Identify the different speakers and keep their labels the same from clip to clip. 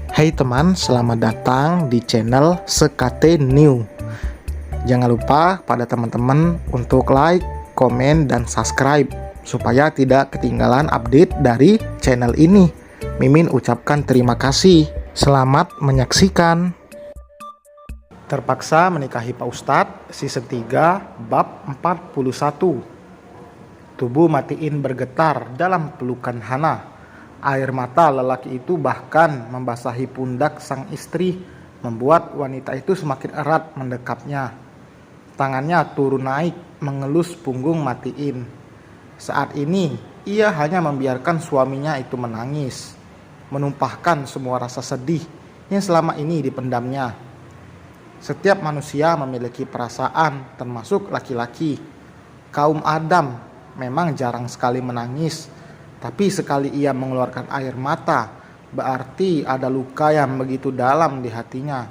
Speaker 1: Hai teman, selamat datang di channel Sekate New. Jangan lupa pada teman-teman untuk like, komen, dan subscribe supaya tidak ketinggalan update dari channel ini. Mimin ucapkan terima kasih. Selamat menyaksikan. Terpaksa menikahi Pak Ustadz, season 3, bab 41. Tubuh Matiin bergetar dalam pelukan Hana. Air mata lelaki itu bahkan membasahi pundak sang istri, membuat wanita itu semakin erat mendekapnya. Tangannya turun naik, mengelus punggung Matiin. Saat ini, ia hanya membiarkan suaminya itu menangis, menumpahkan semua rasa sedih yang selama ini dipendamnya. Setiap manusia memiliki perasaan, termasuk laki-laki. Kaum Adam memang jarang sekali menangis, tapi sekali ia mengeluarkan air mata, berarti ada luka yang begitu dalam di hatinya.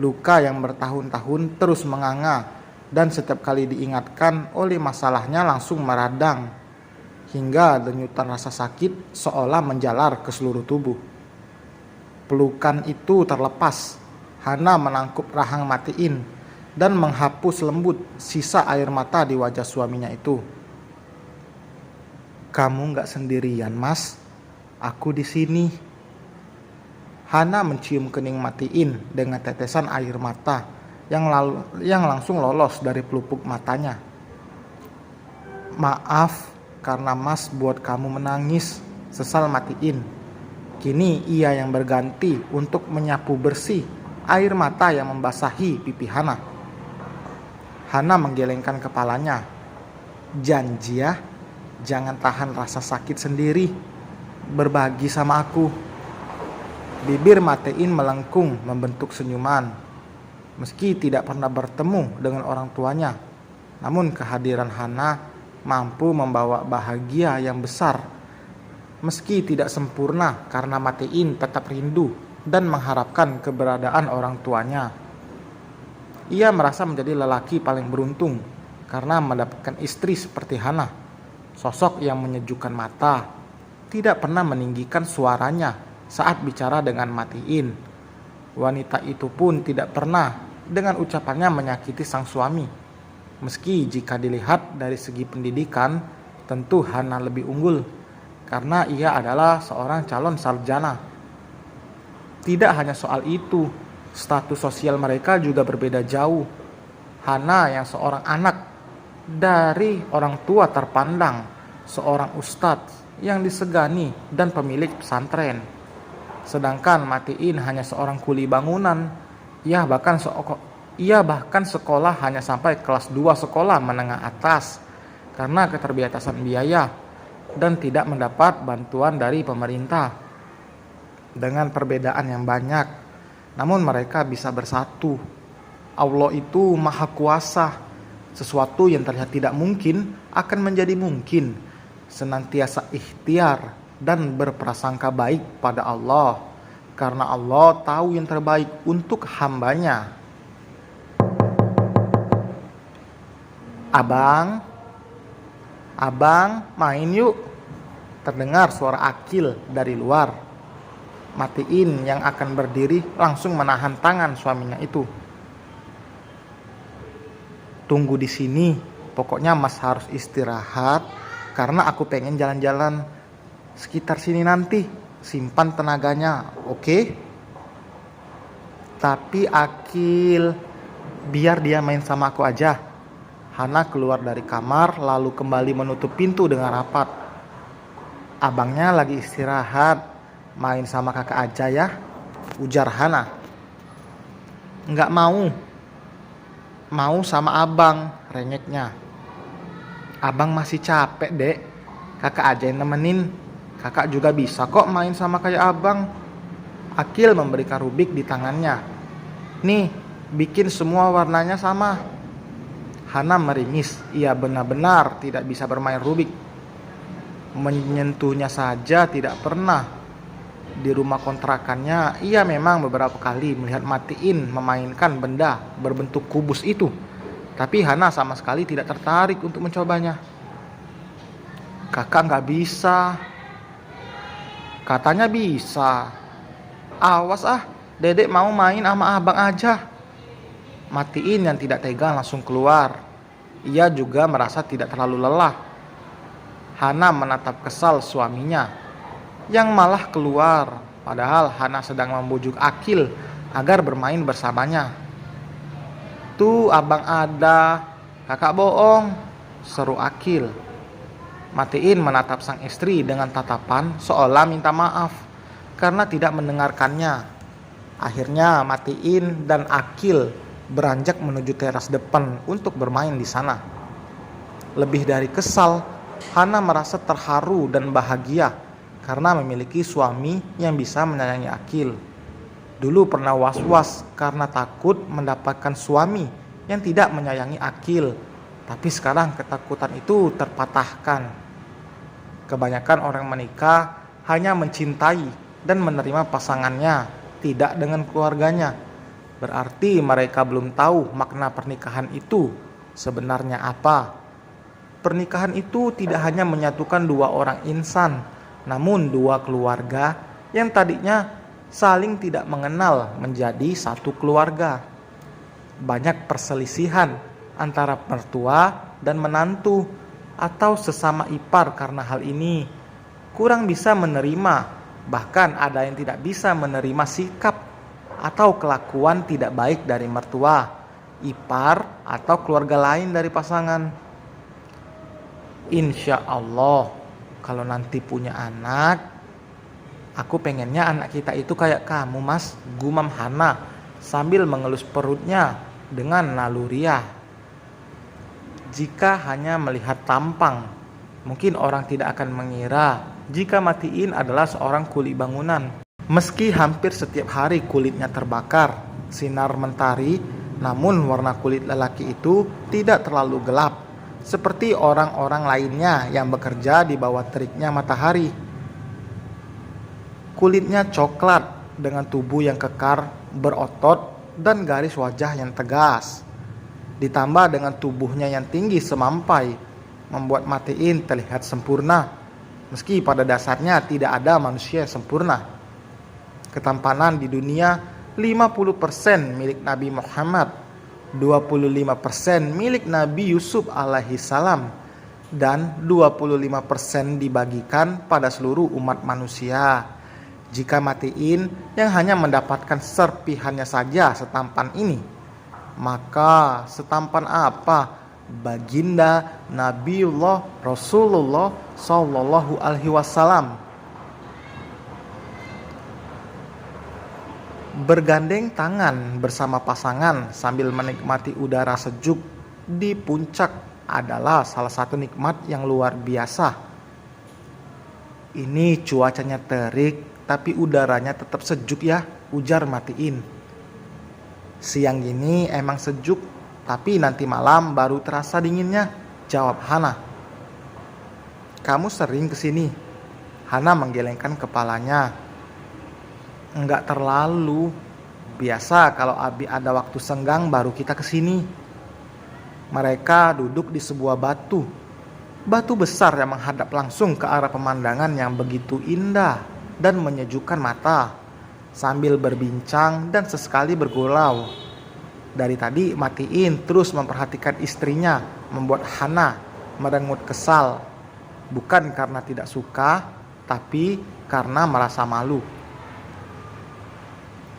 Speaker 1: Luka yang bertahun-tahun terus menganga, dan setiap kali diingatkan oleh masalahnya langsung meradang, hingga denyutan rasa sakit seolah menjalar ke seluruh tubuh. Pelukan itu terlepas, Hana menangkup rahang Matiin dan menghapus lembut sisa air mata di wajah suaminya itu. "Kamu gak sendirian, Mas. Aku di sini." Hana mencium kening Matiin dengan tetesan air mata yang langsung lolos dari pelupuk matanya. "Maaf karena Mas buat kamu menangis," sesal Matiin. Kini ia yang berganti untuk menyapu bersih air mata yang membasahi pipi Hana. Hana menggelengkan kepalanya. "Janji ya, jangan tahan rasa sakit sendiri. Berbagi sama aku." Bibir Matiin melengkung membentuk senyuman. Meski tidak pernah bertemu dengan orang tuanya, namun kehadiran Hana mampu membawa bahagia yang besar. Meski tidak sempurna karena Matiin tetap rindu dan mengharapkan keberadaan orang tuanya. Ia merasa menjadi lelaki paling beruntung karena mendapatkan istri seperti Hana. Sosok yang menyejukkan mata, tidak pernah meninggikan suaranya saat bicara dengan Matiin. Wanita itu pun tidak pernah dengan ucapannya menyakiti sang suami. Meski jika dilihat dari segi pendidikan, tentu Hana lebih unggul karena ia adalah seorang calon sarjana. Tidak hanya soal itu, status sosial mereka juga berbeda jauh. Hana yang seorang anak dari orang tua terpandang, seorang ustadz yang disegani dan pemilik pesantren. Sedangkan Matiin hanya seorang kuli bangunan. Ia bahkan sekolah hanya sampai kelas 2 sekolah menengah atas karena keterbatasan biaya dan tidak mendapat bantuan dari pemerintah. Dengan perbedaan yang banyak, namun mereka bisa bersatu. Allah itu maha kuasa. Sesuatu yang terlihat tidak mungkin akan menjadi mungkin. Senantiasa ikhtiar dan berprasangka baik pada Allah, karena Allah tahu yang terbaik untuk hambanya. Abang, main yuk." Terdengar suara Akil dari luar. Matiin yang akan berdiri langsung menahan tangan suaminya itu. "Tunggu di sini, pokoknya Mas harus istirahat karena aku pengen jalan-jalan sekitar sini nanti. Simpan tenaganya, oke?" "Tapi Akil, biar dia main sama aku aja." Hana keluar dari kamar lalu kembali menutup pintu dengan rapat. "Abangnya lagi istirahat. Main sama kakak aja ya," ujar Hana. "Nggak mau. Mau sama abang," rengeknya. "Abang masih capek, Dek. Kakak aja yang nemenin. Kakak juga bisa kok main sama kayak abang." Akil memberikan rubik di tangannya. "Nih, bikin semua warnanya sama." Hana meringis. Ia benar-benar tidak bisa bermain rubik. Menyentuhnya saja tidak pernah. Di rumah kontrakannya, ia memang beberapa kali melihat Matiin memainkan benda berbentuk kubus itu. Tapi Hana sama sekali tidak tertarik untuk mencobanya. "Kakak nggak bisa." "Katanya bisa." Awas ah, dedek mau main sama abang aja. Matiin yang tidak tega langsung keluar. Ia juga merasa tidak terlalu lelah. Hana menatap kesal suaminya yang malah keluar, padahal Hana sedang membujuk Akil agar bermain bersamanya. Tuh abang ada, kakak bohong, seru Akil. Matiin menatap sang istri dengan tatapan seolah minta maaf karena tidak mendengarkannya. Akhirnya Matiin dan Akil beranjak menuju teras depan untuk bermain di sana. Lebih dari kesal, Hana merasa terharu dan bahagia karena memiliki suami yang bisa menyayangi Akil. Dulu pernah was-was karena takut mendapatkan suami yang tidak menyayangi Akil, tapi sekarang ketakutan itu terpatahkan. Kebanyakan orang menikah hanya mencintai dan menerima pasangannya, tidak dengan keluarganya. Berarti mereka belum tahu makna pernikahan itu sebenarnya apa. Pernikahan itu tidak hanya menyatukan dua orang insan, namun dua keluarga yang tadinya saling tidak mengenal menjadi satu keluarga. Banyak perselisihan antara mertua dan menantu atau sesama ipar karena hal ini. Kurang bisa menerima, bahkan ada yang tidak bisa menerima sikap atau kelakuan tidak baik dari mertua, ipar, atau keluarga lain dari pasangan. Insya Allah, kalau nanti punya anak, aku pengennya anak kita itu kayak kamu mas, gumam Hana sambil mengelus perutnya dengan naluriah. Jika hanya melihat tampang, mungkin orang tidak akan mengira jika Matiin adalah seorang kuli bangunan. Meski hampir setiap hari kulitnya terbakar sinar mentari, namun warna kulit lelaki itu tidak terlalu gelap seperti orang-orang lainnya yang bekerja di bawah teriknya matahari. Kulitnya coklat dengan tubuh yang kekar, berotot, dan garis wajah yang tegas. Ditambah dengan tubuhnya yang tinggi semampai, membuat Matiin terlihat sempurna. Meski pada dasarnya tidak ada manusia yang sempurna. Ketampanan di dunia 50% milik Nabi Muhammad, 25% milik Nabi Yusuf alaihi salam, dan 25% dibagikan pada seluruh umat manusia. Jika Matiin yang hanya mendapatkan serpihannya saja setampan ini, maka setampan apa baginda Nabiullah Rasulullah Sallallahu Alaihi Wasallam? Bergandeng tangan bersama pasangan sambil menikmati udara sejuk di puncak adalah salah satu nikmat yang luar biasa. Ini cuacanya terik, tapi udaranya tetap sejuk ya, ujar Matiin. Siang gini emang sejuk, tapi nanti malam baru terasa dinginnya, jawab Hana. Kamu sering kesini? Hana menggelengkan kepalanya. Enggak terlalu. Biasa kalau Abi ada waktu senggang baru kita kesini. Mereka duduk di sebuah batu. Batu besar yang menghadap langsung ke arah pemandangan yang begitu indah dan menyejukkan mata, sambil berbincang dan sesekali bergurau. Dari tadi Matiin terus memperhatikan istrinya, membuat Hana merengut kesal. Bukan karena tidak suka, tapi karena merasa malu.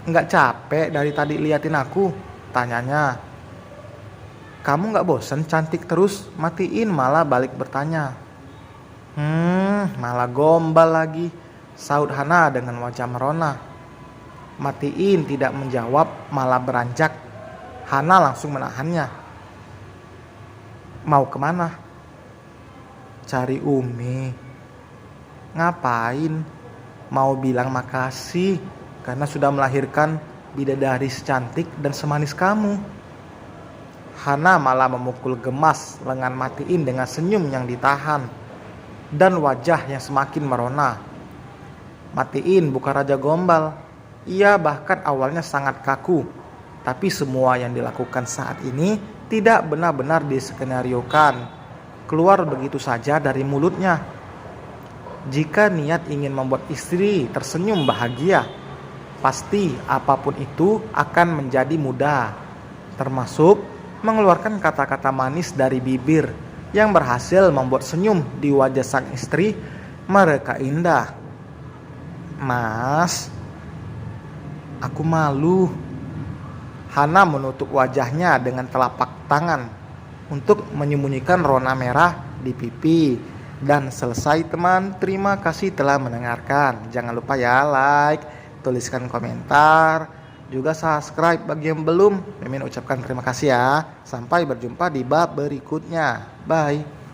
Speaker 1: Enggak capek dari tadi liatin aku? Tanyanya. Kamu enggak bosan cantik terus? Matiin malah balik bertanya. Malah gombal lagi, sahut Hana dengan wajah merona. Matiin tidak menjawab, malah beranjak. Hana langsung menahannya. Mau kemana? Cari Umi. Ngapain? Mau bilang makasih karena sudah melahirkan bidadari secantik dan semanis kamu. Hana malah memukul gemas lengan Matiin dengan senyum yang ditahan dan wajah yang semakin merona. Matiin bukan raja gombal. Ia bahkan awalnya sangat kaku, tapi semua yang dilakukan saat ini tidak benar-benar diskenariokan, keluar begitu saja dari mulutnya. Jika niat ingin membuat istri tersenyum bahagia, pasti apapun itu akan menjadi mudah, termasuk mengeluarkan kata-kata manis dari bibir yang berhasil membuat senyum di wajah sang istri mereka indah. Mas, aku malu. Hana menutup wajahnya dengan telapak tangan untuk menyembunyikan rona merah di pipi. Dan selesai teman, terima kasih telah mendengarkan. Jangan lupa ya like, tuliskan komentar, juga subscribe bagi yang belum. Mimin ucapkan terima kasih ya. Sampai berjumpa di bab berikutnya. Bye.